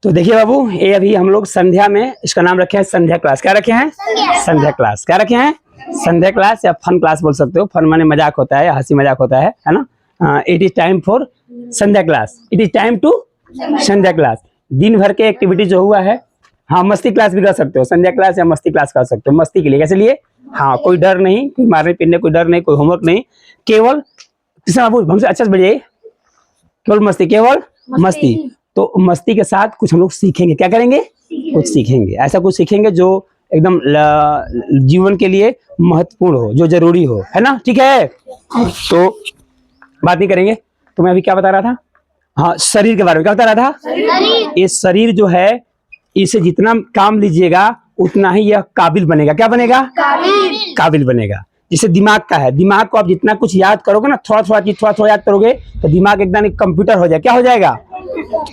तो देखिए बाबू, ये अभी हम लोग संध्या में इसका नाम रखे हैं संध्या क्लास। क्या रखे हैं? संध्या क्लास। क्या रखे हैं? संध्या क्लास या फन क्लास बोल सकते हो। फन माने मजाक होता है, हंसी मजाक होता है ना। It is time for Sandhya class, it is time to Sandhya class. दिन भर के एक्टिविटी जो हुआ है, हाँ मस्ती क्लास भी कर सकते हो, संध्या क्लास या मस्ती क्लास कर सकते हो। मस्ती के लिए कैसे लिए? हाँ, कोई डर नहीं, कोई मारने पीटने कोई डर नहीं, कोई होमवर्क नहीं, केवल कृष्ण बाबू हमसे अच्छा से बढ़िए, केवल मस्ती, केवल मस्ती। तो मस्ती के साथ कुछ हम लोग सीखेंगे। क्या करेंगे? कुछ सीखेंगे, ऐसा कुछ सीखेंगे जो एकदम जीवन के लिए महत्वपूर्ण हो, जो जरूरी हो, है ना। ठीक है, तो बात नहीं करेंगे। तो मैं अभी क्या बता रहा था? हाँ, शरीर के बारे में क्या बता रहा था? ये शरीर जो है, इसे जितना काम लीजिएगा उतना ही यह काबिल बनेगा। क्या बनेगा? काबिल बनेगा। जैसे दिमाग का है, दिमाग को आप जितना कुछ याद करोगे ना, थोड़ा थोड़ा चीज थोड़ा थोड़ा याद करोगे तो दिमाग एकदम एक कंप्यूटर हो जाएगा। क्या हो जाएगा?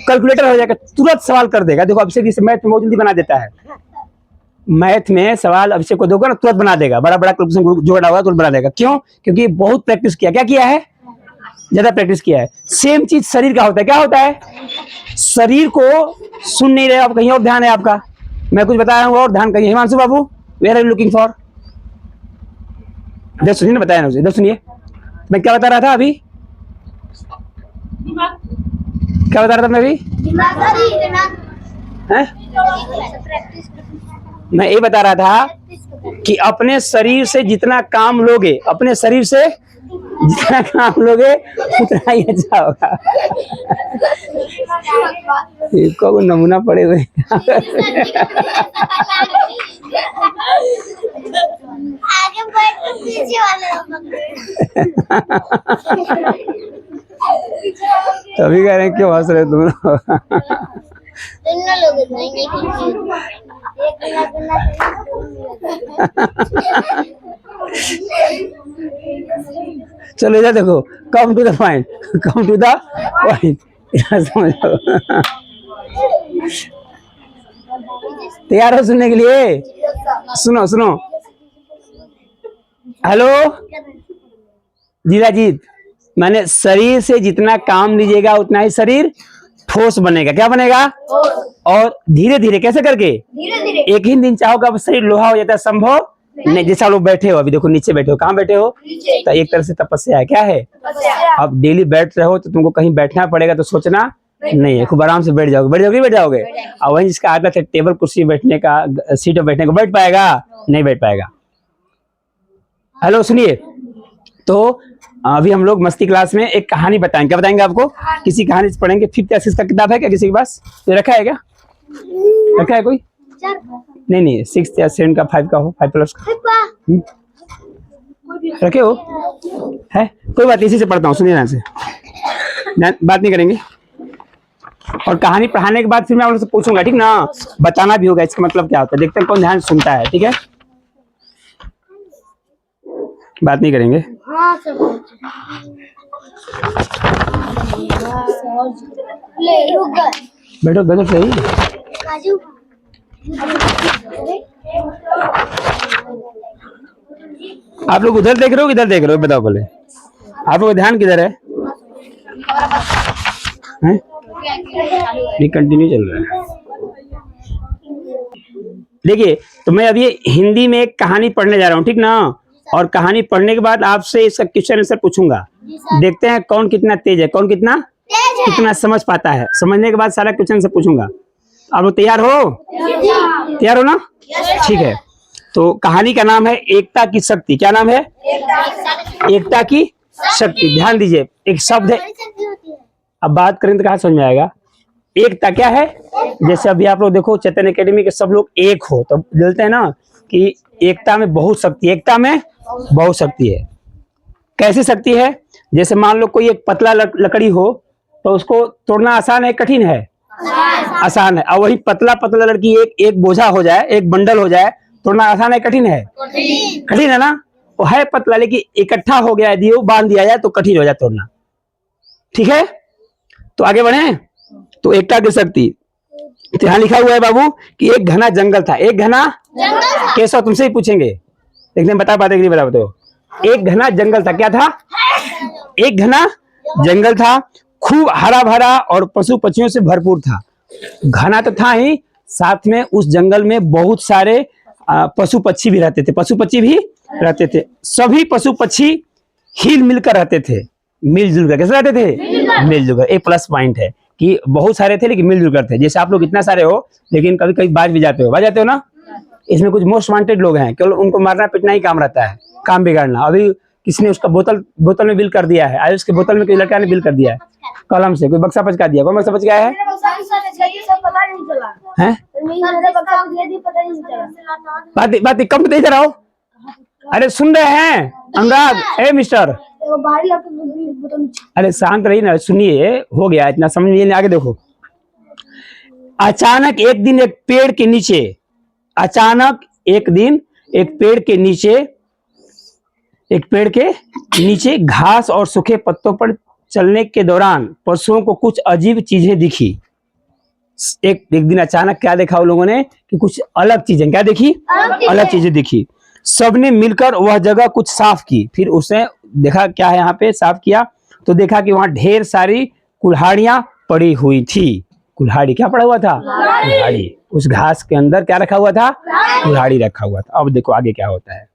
कैलकुलेटर हो जाएगा, तुरंत सवाल कर देगा। देखो अभिषेक इसे मैथ में बहुत जल्दी बना देता है। मैथ में सवाल अभिषेक को दोगे ना, तुरंत बना देगा। बड़ा बड़ा कैलकुलेशन जोड़ा हुआ तुरंत बना देगा। क्यों? क्योंकि बहुत प्रैक्टिस किया। क्या किया है? ज्यादा प्रैक्टिस किया है। सेम चीज शरीर का होता है। क्या होता है? शरीर को सुन नहीं रहे आप, कहीं और ध्यान है आपका। मैं कुछ बता रहा हूँ और ध्यान कहीं। हिमांशु बाबू, where are you looking for? इधर सुनिए ना, बताया ना उसे, इधर सुनिए। मैं क्या बता रहा था अभी? क्या बता रहा था मैं अभी? मैं ये बता रहा था कि अपने शरीर से जितना काम लोगे, अपने शरीर से जितना काम लोगे उतना ही अच्छा होगा। को नमूना पड़े हुए। आगे बढ़ तो पीछे वाले तभी कह रहे हैं क्यों हंस रहे तुम लोग? चलो इधर देखो, come to the point, come to the point. समझो, तैयार हो सुनने के लिए? सुनो सुनो, हेलो जीराजीत, मैंने शरीर से जितना काम लीजिएगा उतना ही शरीर ठोस बनेगा। क्या बनेगा? और धीरे धीरे कैसे करके? धीरे धीरे। एक ही दिन चाहोगे अब शरीर लोहा हो जाता है? संभव नहीं। जैसा लोग बैठे हो अभी, देखो नीचे बैठे हो, कहाँ बैठे हो? तो एक तरह से तपस्या है। क्या है? अब डेली बैठ रहे हो तो तुमको कहीं बैठना पड़ेगा, तो सोचना नहीं है, खूब आराम से बैठ जाओगे। बैठ जाओगे? बैठ जाओगे। और वही जिसका आदत है टेबल कुर्सी बैठने का, सीट पर बैठने को, बैठ पाएगा? नहीं बैठ पाएगा। हेलो सुनिए, तो अभी हम लोग मस्ती क्लास में एक कहानी बताएंगे। क्या बताएंगे आपको? किसी कहानी से पढ़ेंगे। 5th क्लास का किताब है क्या किसी के पास? तो रखा है क्या? रखा है कोई? नहीं नहीं, 6th या 7th का, 5 का हो, 5 प्लस का रखे हो? है कोई बात, इसी से पढ़ता हूँ, सुनिए ना से, बात नहीं करेंगे। और कहानी पढ़ाने के बाद फिर मैं आप लोग से पूछूंगा, ठीक ना? बताना भी होगा इसका मतलब क्या होता है। देखते हैं कौन ध्यान सुनता है। ठीक है, बात नहीं करेंगे। बैठो बैठो सही। आप लोग उधर देख रहे हो, इधर देख रहे हो? बताओ पहले, आप लोग ध्यान किधर है? कंटिन्यू चल रहा है। देखिए, तो मैं अभी हिंदी में एक कहानी पढ़ने जा रहा हूँ, ठीक ना? और कहानी पढ़ने के बाद आपसे इसका क्वेश्चन आंसर पूछूंगा। देखते हैं कौन कितना तेज है, कौन कितना समझ पाता है। समझने के बाद सारा क्वेश्चन आंसर पूछूंगा। आप लोग तैयार हो? तैयार हो ना? ठीक है, तो कहानी का नाम है एकता की शक्ति। क्या नाम है? एकता की शक्ति। ध्यान दीजिए, एक शब्द है। अब बात करें तो कहाँ समझ में आएगा? एकता क्या है? जैसे अभी आप लोग देखो चैतन्य एकेडमी के सब लोग एक हो, तो बोलते हैं ना कि एकता में बहुत शक्ति, एकता में बहुत शक्ति है। कैसी शक्ति है? जैसे मान लो कोई एक पतला लकड़ी हो तो उसको तोड़ना आसान है कठिन है? आसान है। और वही पतला पतला लड़की एक बोझा हो जाए, एक बंडल हो जाए, तोड़ना आसान है कठिन है? कठिन है ना। वो है पतला, लेकिन इकट्ठा हो गया यदि वो बांध दिया जाए तो कठिन हो जाए तोड़ना। ठीक है, तो आगे बढ़े। तो एकता की शक्ति, तो यहाँ लिखा हुआ है बाबू कि एक घना जंगल था। एक घना कैसा? तुमसे ही पूछेंगे, देखने बता पाते कि नहीं बता पाते हो। एक घना जंगल था। क्या था? एक घना जंगल था, खूब हरा भरा और पशु पक्षियों से भरपूर था। घना तो था ही, साथ में उस जंगल में बहुत सारे पशु पक्षी भी रहते थे। पशु पक्षी भी रहते थे। सभी पशु पक्षी हिल मिलकर रहते थे, मिलजुल कर। कैसे रहते थे? मिलजुल कर। एक प्लस पॉइंट है कि बहुत सारे थे लेकिन मिलजुल कर थे। जैसे आप लोग इतना सारे हो लेकिन कभी कभी बाज भी जाते हो ना। इसमें कुछ मोस्ट वांटेड लोग हैं, केवल उनको मारना पीटना ही काम रहता है, काम बिगाड़ना। अभी किसने उसका बोतल में बिल कर दिया है, आयुष के बोतल में कोई लड़का ने बिल कर दिया है कलम से, कोई बक्सा पचका दिया। कौन बक्सा पचका है? बात कम दे रहा हो। अरे सुन रहे हैं अनुराग? ए मिस्टर, अरे शांत रही ना, सुनिए। हो गया इतना, समझ आगे देखो। अचानक एक दिन एक पेड़ के नीचे, अचानक एक दिन एक पेड़ के नीचे घास और सूखे पत्तों पर चलने के दौरान पशुओं को कुछ अजीब चीजें दिखी। एक दिन अचानक क्या देखा उन लोगों ने कि कुछ अलग चीजें। क्या देखी? अलग चीजें दिखी। सबने मिलकर वह जगह कुछ साफ की। फिर उसने देखा क्या है यहाँ पे, साफ किया तो देखा कि वहां ढेर सारी कुल्हाड़ियां पड़ी हुई थी। कुल्हाड़ी क्या पड़ा हुआ था? कुल्हाड़ी। उस घास के अंदर क्या रखा हुआ था? कुल्हाड़ी रखा हुआ था। अब देखो आगे क्या होता है।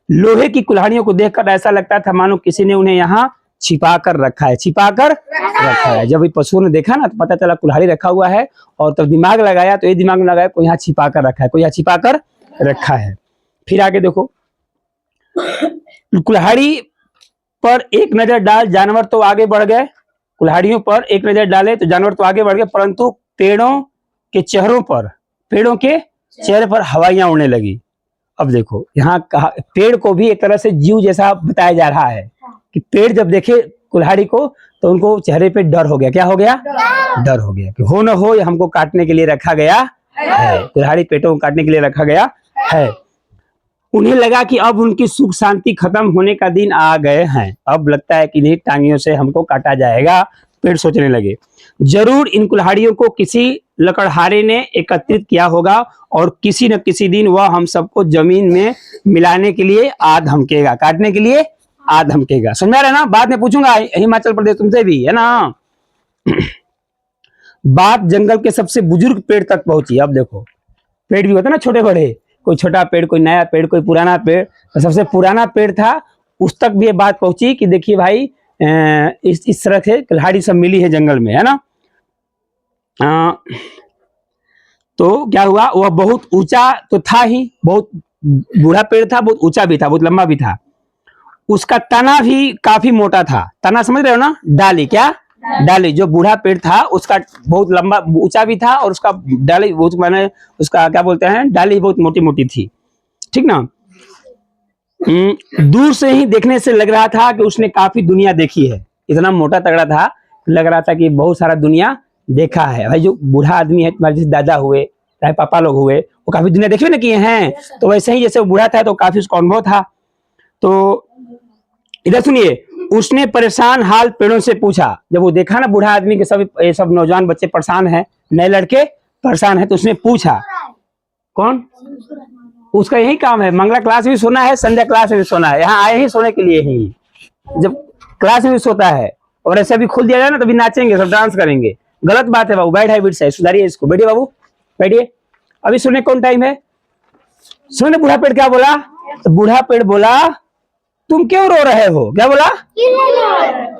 लोहे की कुल्हाड़ियों को देखकर ऐसा लगता था मानो किसी ने उन्हें यहाँ छिपा कर रखा है, छिपा कर रखा है। जब पशुओं ने देखा ना तो पता चला कुल्हाड़ी रखा हुआ है, और तब दिमाग लगाया तो ये दिमाग में लगाया कोई यहाँ छिपा कर रखा है, कोई यहाँ छिपा कर रखा है। फिर आगे देखो, कुल्हाड़ी पर एक नजर डाल जानवर तो आगे बढ़ गए। कुल्हाड़ियों पर एक नजर डाले तो जानवर तो आगे बढ़ गए, परंतु पेड़ों के चेहरे पर हवाइयां उड़ने लगी। अब देखो यहाँ पेड़ को भी एक तरह से जीव जैसा बताया जा रहा है कि पेड़ जब देखे कुल्हाड़ी को तो उनको चेहरे पे डर हो गया। क्या हो गया? डर हो गया कि हो न हो ये हमको काटने के लिए रखा गया है। कुल्हाड़ी पेटों को काटने के लिए रखा गया है। उन्हें लगा कि अब उनकी सुख शांति खत्म होने का दिन आ गए हैं। अब लगता है कि नहीं, टांगियों से हमको काटा जाएगा। पेड़ सोचने लगे जरूर इन कुल्हाड़ियों को किसी लकड़हारे ने एकत्रित किया होगा और किसी न किसी दिन वह हम सबको जमीन में मिलाने के लिए आ धमकेगा, काटने के लिए आ धमकेगा। समझ में आ रहा है ना? बाद में पूछूंगा हिमाचल प्रदेश तुमसे भी, है ना। बात जंगल के सबसे बुजुर्ग पेड़ तक पहुंची। अब देखो पेड़ भी होता है ना, छोटे बड़े, कोई छोटा पेड़, कोई नया पेड़, कोई पुराना पेड़। तो सबसे पुराना पेड़ था उस तक भी ये बात पहुंची कि देखिए भाई इस तरह से कुल्हाड़ी सब मिली है जंगल में, है ना। तो क्या हुआ, वह बहुत ऊंचा तो था ही, बहुत बूढ़ा पेड़ था, बहुत ऊंचा भी था, बहुत लंबा भी था। उसका तना भी काफी मोटा था। तना समझ रहे हो ना? डाली। क्या? डाली। जो बूढ़ा पेड़ था उसका बहुत लंबा ऊंचा भी था और उसका डाली बहुत, माने उसका क्या बोलते हैं, डाली बहुत मोटी मोटी थी। ठीक ना। दूर से ही देखने से लग रहा था कि उसने काफी दुनिया देखी है। इतना मोटा तगड़ा था, लग रहा था कि बहुत सारा दुनिया देखा है। भाई जो बूढ़ा आदमी है, तुम्हारे जैसे दादा हुए चाहे पापा लोग हुए, वो काफी दुनिया देखे ना किए हैं। तो वैसे ही जैसे वो बूढ़ा था तो काफी उसका अनुभव था। तो इधर सुनिए, उसने परेशान हाल पेड़ों से पूछा। जब वो देखा ना बूढ़ा आदमी के सब नौजवान बच्चे परेशान हैं, नए लड़के परेशान हैं, तो उसने पूछा। कौन? उसका यही काम है। मंगला क्लास भी सोना है, संध्या क्लास में भी सोना है। यहाँ आए ही सोने के लिए ही। जब क्लास में भी सोता है और ऐसे भी खोल दिया जाए ना तभी नाचेंगे, सब डांस करेंगे। गलत बात है बाबू, बैड हैबिट्स है, सुधारिए इसको। बैठिए बाबू, बैठिए। अभी सुनने कौन टाइम है? सुनने बूढ़ा पेड़ क्या बोला? तो बूढ़ा पेड़ बोला तुम क्यों रो रहे हो? क्या बोला?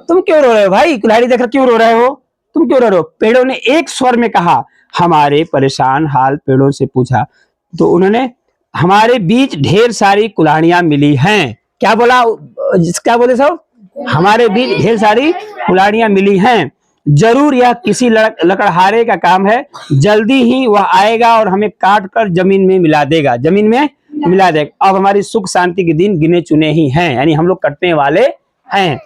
तुम क्यों रो रहे हो भाई? कुल्हाड़ी देखकर क्यों रो रहे हो? तुम क्यों रो रहे हो? पेड़ों ने एक स्वर में कहा। हमारे परेशान हाल पेड़ों से पूछा तो उन्होंने हमारे बीच ढेर सारी कुल्हाड़ियां मिली हैं। क्या बोला? क्या बोले सब? हमारे बीच ढेर सारी कुल्हाड़ियां मिली हैं। जरूर यह किसी लकड़हारे का काम है। जल्दी ही वह आएगा और हमें काट कर जमीन में मिला देगा, जमीन में मिला देगा। अब हमारी सुख शांति के दिन गिने चुने ही हैं, यानी हम लोग कटने वाले हैं।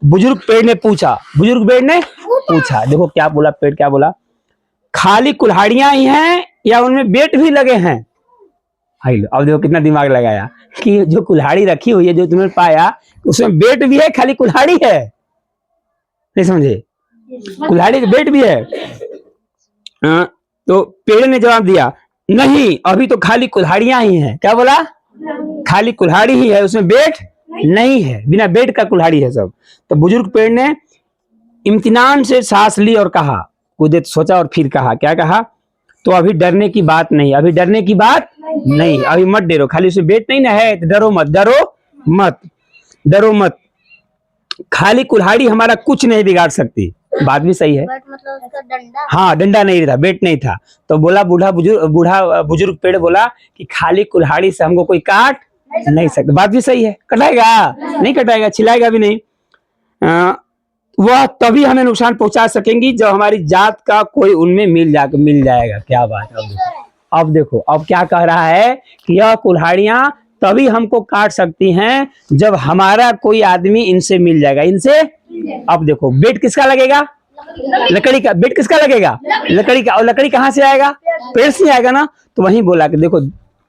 बुजुर्ग पेड़ ने पूछा। बुजुर्ग पेड़ ने पूछा, देखो क्या बोला पेड़, क्या बोला? खाली कुल्हाड़ियां ही हैं या उनमें बेट भी लगे हैं? अब देखो कितना दिमाग लगाया कि जो कुल्हाड़ी रखी हुई है, जो तुमने पाया, उसमें बेट भी है, खाली कुल्हाड़ी है? नहीं समझे? कुल्हाड़ी का बेट भी है। तो पेड़ ने जवाब दिया, नहीं, अभी तो खाली कुल्हाड़ियां ही हैं। क्या बोला? खाली कुल्हाड़ी ही है, उसमें बेट नहीं है, बिना बेट का कुल्हाड़ी है सब। तो बुजुर्ग पेड़ ने इम्तिनान से सांस ली और कहा, कुछ देर सोचा और फिर कहा, क्या कहा? तो अभी डरने की बात नहीं, अभी डरने की बात नहीं, अभी मत डरो, खाली उसे बेट नहीं ना है तो डरो मत, डरो मत, डरो मत, खाली कुल्हाड़ी हमारा कुछ नहीं बिगाड़ सकती। बात भी सही है। बट मतलब उसका डंडा। हाँ, डंडा नहीं था, बेट नहीं था। तो बोला बूढ़ा बुजुर्ग पेड़ बोला कि खाली कुल्हाड़ी से हमको कोई काट नहीं सकता। बात भी सही है। कटाएगा नहीं, कटाएगा, छिलाएगा भी नहीं। वह तभी हमें नुकसान पहुंचा सकेंगी जब हमारी जात का कोई उनमें मिल जाएगा। क्या बात है। अब देखो, अब क्या कह रहा है कि यह कुल्हाड़ियां तभी हमको काट सकती हैं जब हमारा कोई आदमी इनसे मिल जाएगा, इनसे। अब देखो, बेट किसका लगेगा? लकड़ी का। बेट किसका लगेगा? लकड़ी का। और लकड़ी कहाँ से आएगा? पेड़ से आएगा ना। तो वहीं बोला कि देखो,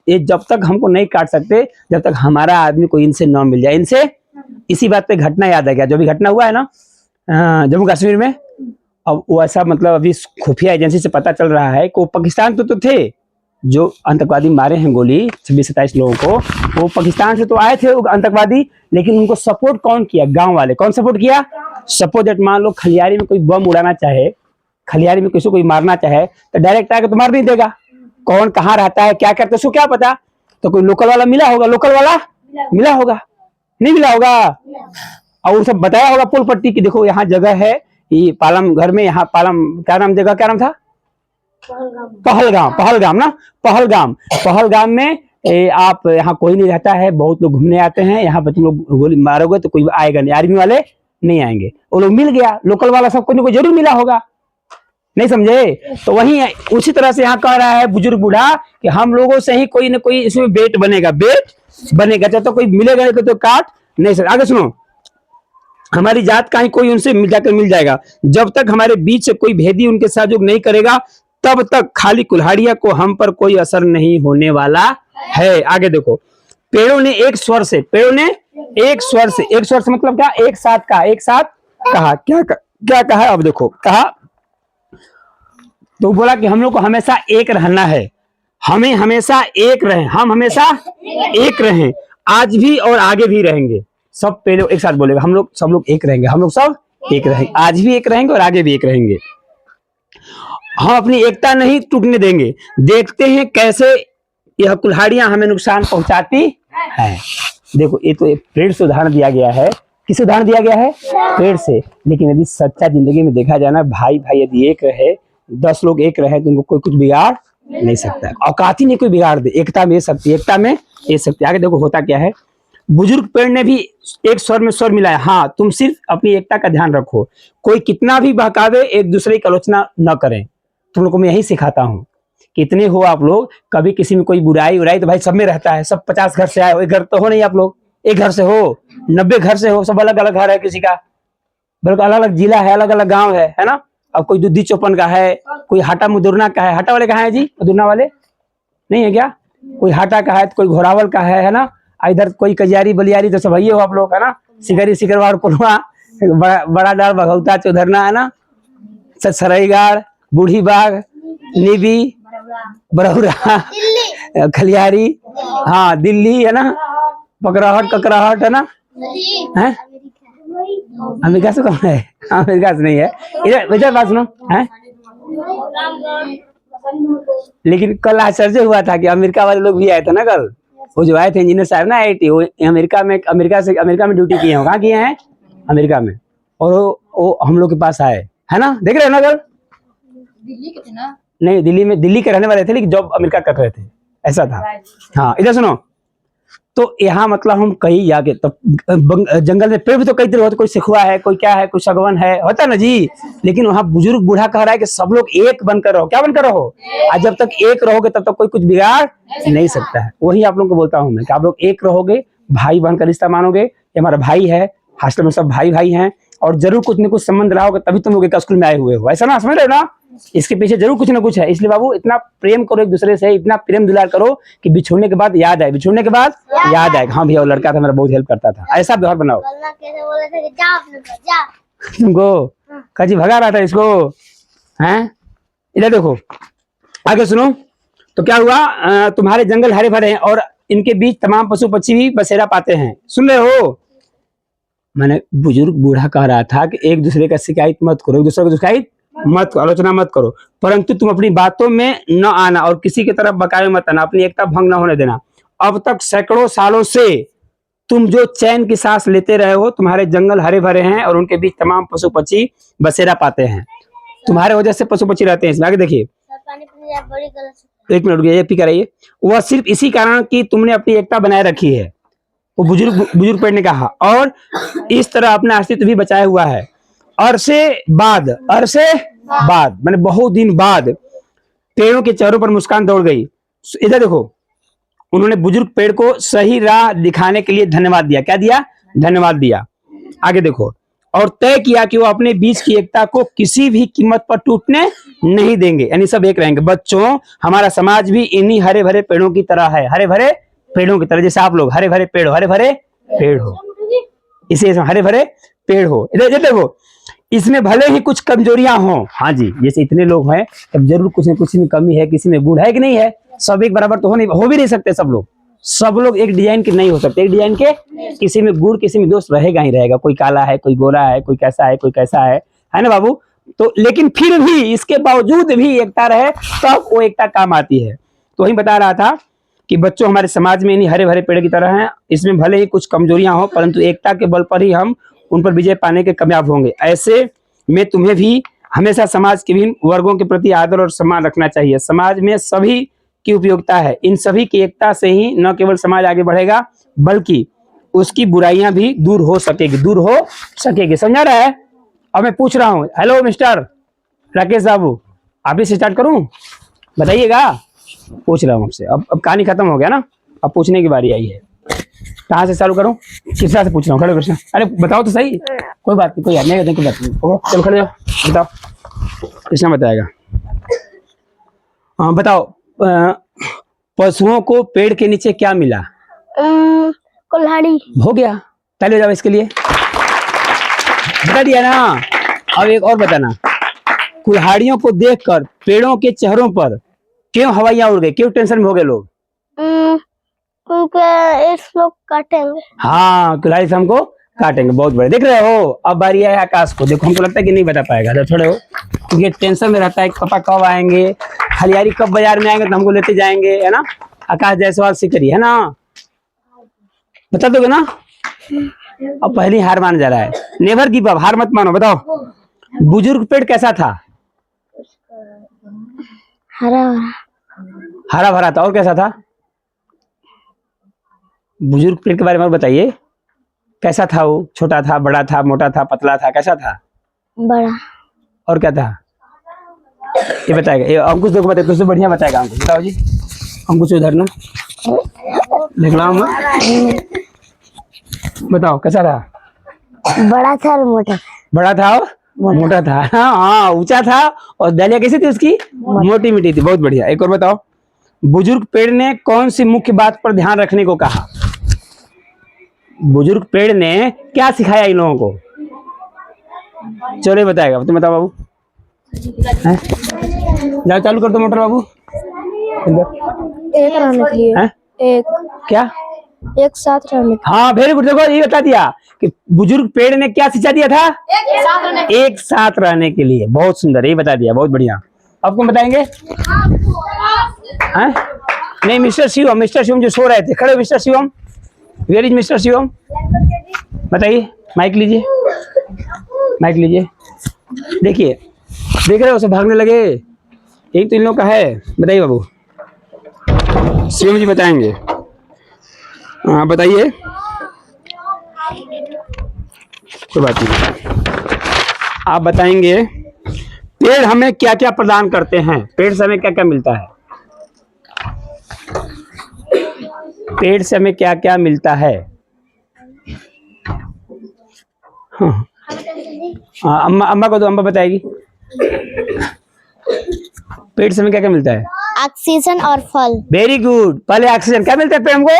ये जब तक हमको नहीं काट सकते जब तक हमारा आदमी कोई इनसे न मिल जाए, इनसे। इसी बात पे घटना याद आ गया, जो भी घटना हुआ है ना जम्मू कश्मीर में। अब वो ऐसा मतलब अभी खुफिया एजेंसी से पता चल रहा है कि वो पाकिस्तान तो थे, जो आतंकवादी मारे हैं गोली 26-27 लोगों को, वो पाकिस्तान से तो आए थे आतंकवादी, लेकिन उनको सपोर्ट कौन किया? गांव वाले। कौन सपोर्ट किया? सपोज दैट मान लो खलियारी में कोई बम उड़ाना चाहे, खलियारी में किसी को कोई मारना चाहे तो डायरेक्ट आकर तो मार नहीं देगा। कौन कहाँ रहता है, क्या करता है, उसको क्या पता? तो कोई लोकल वाला मिला होगा, लोकल वाला मिला होगा, नहीं मिला होगा? और वो सब बताया होगा पुल पट्टी की, देखो यहाँ जगह है, ये पालम घर में, यहाँ पालम, क्या नाम, जगह क्या नाम था? पहलगाम ना। पहलगाम में आप, यहाँ कोई नहीं रहता है, बहुत लोग घूमने आते हैं, यहाँ पर तुम लोग गोली मारोगे तो कोई आएगा नहीं, आर्मी वाले नहीं आएंगे। वो लोग मिल गया, लोकल वाला सब कोई ना कोई जरूर मिला होगा, नहीं समझे? तो वही उसी तरह से यहाँ कह रहा है बुजुर्ग बूढ़ा कि हम लोगों से ही कोई ना कोई इसमें बेट बनेगा, जब तक कोई मिलेगा नहीं तो काट नहीं सकता। आगे सुनो, हमारी जात का ही कोई उनसे मिल जाएगा, जब तक हमारे बीच से कोई भेदी उनके सहयोग नहीं करेगा तब तक खाली कुल्हाड़िया को हम पर कोई असर नहीं होने वाला है। आगे देखो, पेड़ों ने एक स्वर से मतलब क्या? एक साथ कहा। क्या कहा? अब देखो, कहा तो बोला कि हम लोग को हमेशा एक रहना है, हमें हमेशा एक रहें, हम हमेशा एक रहें, आज भी और आगे भी रहेंगे। सब पेड़ एक साथ बोलेगा, हम लोग सब लोग एक रहेंगे, हम लोग सब एक रहेंगे, आज भी एक रहेंगे और आगे भी एक रहेंगे। हम अपनी एकता नहीं टूटने देंगे। देखते हैं कैसे यह कुल्हाड़ियां हमें नुकसान पहुंचाती है। देखो, ये तो एक पेड़ से उदाहरण दिया गया है। किस उदाहरण दिया गया है? पेड़ से। लेकिन यदि सच्चा जिंदगी में देखा जाए ना, भाई भाई यदि एक रहे, 10 लोग एक रहे तो उनको कोई कुछ बिगाड़ नहीं सकता। औकात ही नहीं कोई बिगाड़ दे। एकता में ये शक्ति। आगे देखो होता क्या है, बुजुर्ग पेड़ ने भी एक स्वर में स्वर मिलाया। हाँ, तुम सिर्फ अपनी एकता का ध्यान रखो, कोई कितना भी बहकावे एक दूसरे की आलोचना न करें। तुम लोग को मैं यही सिखाता हूँ, कितने हो आप लोग, कभी किसी में कोई बुराई तो भाई सब में रहता है। सब 50 घर से आए हो, एक घर तो हो नहीं आप लोग, एक घर से हो, 90 घर से हो, सब अलग अलग घर है किसी का, बल्कि अलग अलग जिला है, अलग अलग गांव है ना। अब कोई दुधी चौपन का है, कोई हाटा मुदुरना का है। हाटा वाले कहाँ है जी? मुदुरना वाले नहीं है क्या? कोई हाटा का है तो कोई घोरावल का है ना। इधर कोई कजियारी बलियारी तो सब हो आप लोग, है ना। सिकरी सिकरवार पुलवा, बड़ा डाल बघौता चौधरना, है ना, सरईगाड़, बूढ़ी बाग, निबी, बरौरा, खलियारी, हाँ दिल्ली, है ना, ककराहट, है ना। है अमेरिका से कौन है? अमेरिका से नहीं है। इधर बात सुनो, है। लेकिन कल आश्चर्य हुआ था कि अमेरिका वाले लोग भी आए थे ना कल। वो जो आए थे इंजीनियर साहब ना, IIT, वो अमेरिका में ड्यूटी किए हैं। कहाँ किए हैं? अमेरिका में। और वो हम लोग के पास आए, है ना, देख रहे हैं ना कल। दिल्ली के थे ना? नहीं, दिल्ली के रहने वाले थे, लेकिन जॉब अमेरिका कर रहे थे, ऐसा था। हाँ, इधर सुनो, तो यहाँ मतलब हम कहीं आगे तो जंगल में पेड़ भी तो कई तरह होते, कोई सिखुआ है, कोई क्या है, कोई सगवन है, होता ना जी। लेकिन वहाँ बुजुर्ग बूढ़ा कह रहा है कि सब लोग एक बनकर रहो। क्या बनकर रहो? आज जब तक एक रहोगे तब तक कोई कुछ बिगाड़ नहीं सकता है। वही आप लोगों को बोलता हूँ मैं कि आप लोग एक रहोगे, भाई बनकर रिश्ता मानोगे। ये हमारा भाई है, हॉस्टल में सब भाई भाई हैं, और जरूर कुछ न कुछ संबंध रहा होगा तभी तुम लोग एक स्कूल में आए हुए हो, ऐसा ना, समझ रहे हो ना। इसके पीछे जरूर कुछ ना कुछ है। इसलिए बाबू इतना प्रेम करो एक दूसरे से, इतना प्रेम दुलार करो कि बिछोड़ने के बाद याद आए, आएगा हाँ भैया वो लड़का था, मेरा बहुत हेल्प करता था। ऐसा व्यवहार बनाओ। तुमको काजी भगा रहा था इसको, हैं? इधर देखो, आगे सुनो। तो क्या हुआ, तुम्हारे जंगल हरे भरे हैं और इनके बीच तमाम पशु पक्षी भी बसेरा पाते हैं। सुन रहे हो? मैंने बुजुर्ग बूढ़ा कह रहा था कि एक दूसरे का शिकायत मत करो, एक दूसरे को शिकायत मत करो, आलोचना मत करो, परंतु तुम अपनी बातों में न आना और किसी की तरफ बकावे मत आना, अपनी एकता भंग न होने देना। अब तक सैकड़ों सालों से तुम जो चैन की सांस लेते रहे हो, तुम्हारे जंगल हरे भरे हैं और उनके बीच तमाम पशु पक्षी बसेरा पाते हैं। तुम्हारे वजह से पशु पक्षी रहते हैं इसमें। आगे देखिए, पानी पीने जा, बड़ी गलत। एक मिनट रुकिए, ये पी कर रहिए। वह सिर्फ इसी कारण कि तुमने अपनी एकता बनाए रखी है, वो बुजुर्ग बुजुर्ग पेड़ ने कहा, और इस तरह अपना अस्तित्व भी बचाया हुआ है। अरसे बाद मैंने बहुत दिन बाद पेड़ों के चेहरों पर मुस्कान दौड़ गई। इधर देखो, उन्होंने बुजुर्ग पेड़ को सही राह दिखाने के लिए धन्यवाद दिया। क्या दिया? धन्यवाद दिया। आगे देखो, और तय किया कि वो अपने बीच की एकता को किसी भी कीमत पर टूटने नहीं देंगे, यानी सब एक रहेंगे। बच्चों, हमारा समाज भी इन्हीं हरे भरे पेड़ों की तरह है, हरे भरे पेड़ों की तरह, जैसे आप लोग हरे भरे पेड़ हो, हरे भरे पेड़ हो, इसे हरे भरे पेड़ हो। इधर देखो, इसमें भले ही कुछ कमजोरियां हो, हाँ जी, जैसे इतने लोग हैं तब जरूर कुछ न कुछ में कमी है, किसी में गुण है कि नहीं है। सब एक बराबर तो हो भी नहीं सकते, सब लोग एक डिजाइन के नहीं हो सकते, एक डिजाइन के किसी में गुण किसी में दोष रहेगा ही रहेगा। कोई काला है, कोई गोरा है, कोई कैसा है, कोई कैसा है ना बाबू। तो लेकिन फिर भी इसके बावजूद भी एकता रहे तब वो एकता काम आती है। तो वही बता रहा था कि बच्चों, हमारे समाज में इन्हीं हरे भरे पेड़ की तरह हैं, इसमें भले ही कुछ कमजोरियां हो, परंतु एकता के बल पर ही हम उन पर विजय पाने के कामयाब होंगे। ऐसे में तुम्हें भी हमेशा समाज के विभिन्न वर्गों के प्रति आदर और सम्मान रखना चाहिए। समाज में सभी की उपयोगिता है, इन सभी की एकता से ही न केवल समाज आगे बढ़ेगा बल्कि उसकी बुराइयां भी दूर हो सकेगी। समझा रहा है? अब मैं पूछ रहा हूँ, हेलो मिस्टर राकेश बाबू, आप ही से स्टार्ट करूं? बताइएगा, पूछ रहा हूँ आपसे। अब कहानी खत्म हो गया ना, अब पूछने की बारी आई है। कहाँ से चालू करूं? किस तरह से पूछ रहा हूँ? खड़े प्रश्न, अरे बताओ तो सही। कोई बात नहीं, कोई याद नहीं, कोई बात नहीं, चलो खड़े जाओ, बताओ, कृष्णा बताएगा। हाँ बताओ, पशुओं को पेड़ के नीचे क्या मिला? कुल्हाड़ी। हो गया, पहले जाओ इसके लिए, बता दिया ना। अब एक और बताना, कुल्हाड़ियों को देखकर पेड़ों के चेहरों पर क्यों हवाइयां उड़ गई, क्यों टेंशन में हो गए लोग? क्योंकि इस लोग काटेंगे। हाँ, कुल्हाड़ी से हमको काटेंगे। बहुत बड़े, देख रहे हो? अब बारी है आकाश को, देखो हमको लगता है कि नहीं बता पाएगा, जब थोड़े हो क्योंकि टेंशन में रहता है, पापा कब आएंगे, हलियारी कब बाजार में आएंगे तो हमको लेते जाएंगे, है ना। आकाश जायसवाल सिकरी, है ना, बता दोगे ना? अब पहली हार मान जा रहा है। नेवर गिव अप, हार मत मानो। बताओ, बुजुर्ग पेड़ कैसा था? हरा भरा था। और कैसा था? बुजुर्ग पेड़ के बारे में बताइए, कैसा था वो? छोटा था, बड़ा था, मोटा था, पतला था, कैसा था? बड़ा। और क्या था ये बताएगा, ये अंकुश देखो बताए, तुझसे बढ़िया बताएगा अंकुश। बताओ जी, अंकुश उधर ना देख रहा हूँ मैं, बताओ कैसा था? बड़ा था और मोटा। बड़ा था और मोटा था, हाँ, ऊंचा था और दलिया कैसी थी उसकी? मोटी मीठी थी। बहुत बढ़िया। एक और बताओ, बुजुर्ग पेड़ ने कौन सी मुख्य बात पर ध्यान रखने को कहा? बुजुर्ग पेड़ ने क्या सिखाया इन लोगों को? चलो बताएगा, तुम बताओ बाबू। जाओ चालू कर दो मोटर बाबू। एक रहने के लिए। एक क्या? एक साथ रहने। हाँ वेरी गुड। देखो ये बता दिया कि बुजुर्ग पेड़ ने क्या सिखा दिया था? एक साथ रहने के लिए। बहुत सुंदर, ये बता दिया, बहुत बढ़िया। अब कौन बताएंगे? हैं? नहीं, मिस्टर शिवम जो सो रहे थे, खड़े। Mister Shivam, where is mister Shivam? बताइए, माइक लीजिए, माइक लीजिए। देखिए, देख रहे हो सब भागने लगे, एक तो इन लोग का है। बताइए बाबू, शिवम जी बताएंगे। हाँ बताइए, कोई बात नहीं, आप बताएंगे। पेड़ हमें क्या क्या प्रदान करते हैं? पेड़ से हमें क्या क्या मिलता है? पेड़ से हमें क्या क्या मिलता है? हाँ, अम्मा को तो अम्मा बताएगी। पेड़ से हमें क्या क्या मिलता है? ऑक्सीजन और फल। Very good. पहले ऑक्सीजन क्या मिलता है पेड़ हमको?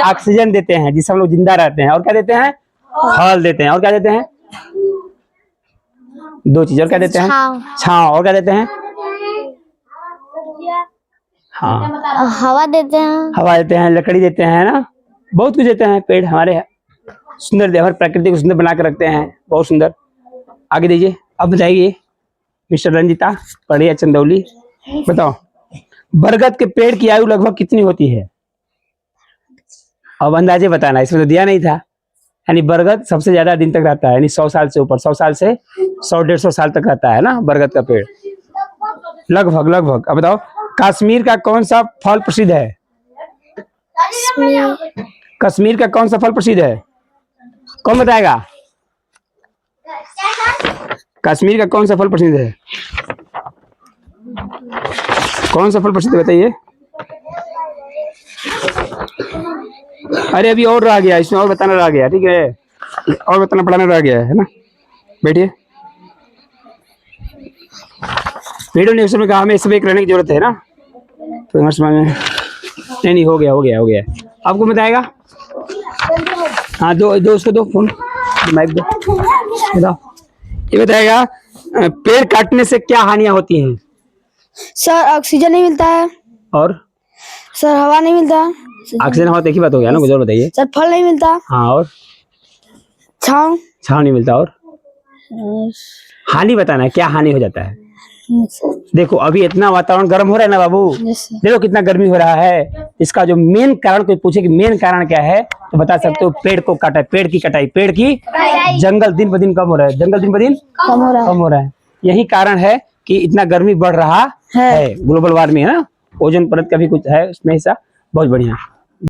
ऑक्सीजन देते हैं जिससे हम लोग जिंदा रहते हैं। और क्या देते हैं? फल देते हैं। और क्या देते हैं? दो चीज। और क्या देते हैं? छांव। और क्या देते हैं? हाँ, हवा देते हैं। हवा देते हैं, लकड़ी देते हैं ना, बहुत कुछ देते हैं पेड़ हमारे। सुंदर, हमारी प्रकृति को सुंदर बना के रखते हैं, बहुत सुंदर। आगे दीजिए, अब बताइए मिस्टर रंजीता पढ़िया चंदौली, बताओ बरगद के पेड़ की आयु लगभग कितनी होती है? अब अंदाजे बताना, इसमें तो दिया नहीं था। यानी बरगद सबसे ज्यादा दिन तक रहता है, यानी 100 साल से ऊपर, 100 साल से 100-150 साल तक रहता है ना बरगद का पेड़, लगभग। अब बताओ कश्मीर का कौन सा फल प्रसिद्ध है? कश्मीर का कौन सा फल प्रसिद्ध है? कौन बताएगा? कश्मीर का कौन सा फल प्रसिद्ध है? कौन सा फल प्रसिद्ध है बताइए? अरे अभी और रह गया, इसमें और बताना रह गया, ठीक है, और बताना पढ़ाना रह गया है ना। बैठिए, वीडियो ने उसमें कहा हमें सब एक रहने की जरूरत है ना, तो हमारे समझ में नहीं, हो गया। आपको बताएगा? हाँ दो उसको दो फोन, माइक दो, बताओ ये बताएगा पेड़ काटने से क्या हानियां होती हैं? सर ऑक्सीजन नहीं मिलता है, और सर हवा नहीं मिलता, ऑक्सीजन हवा एक ही बात हो गया ना, कुछ और बताइए। सर फल नहीं मिलता, हाँ, और छांव नहीं मिलता, और हानि बताना है, क्या हानि हो जाता है? देखो अभी इतना वातावरण गर्म हो रहा है ना बाबू, देखो कितना गर्मी हो रहा है। इसका जो मेन कारण, कोई पूछे कि मेन कारण क्या है, तो बता सकते हो पेड़ को काटा, पेड़ की कटाई, पेड़ की जंगल दिन ब दिन कम हो रहा है, जंगल दिन ब दिन कम हो रहा है। यही कारण है कि इतना गर्मी बढ़ रहा है, ग्लोबल वार्मिंग है ना, ओजोन परत का भी कुछ है उसमें हिस्सा। बहुत बढ़िया।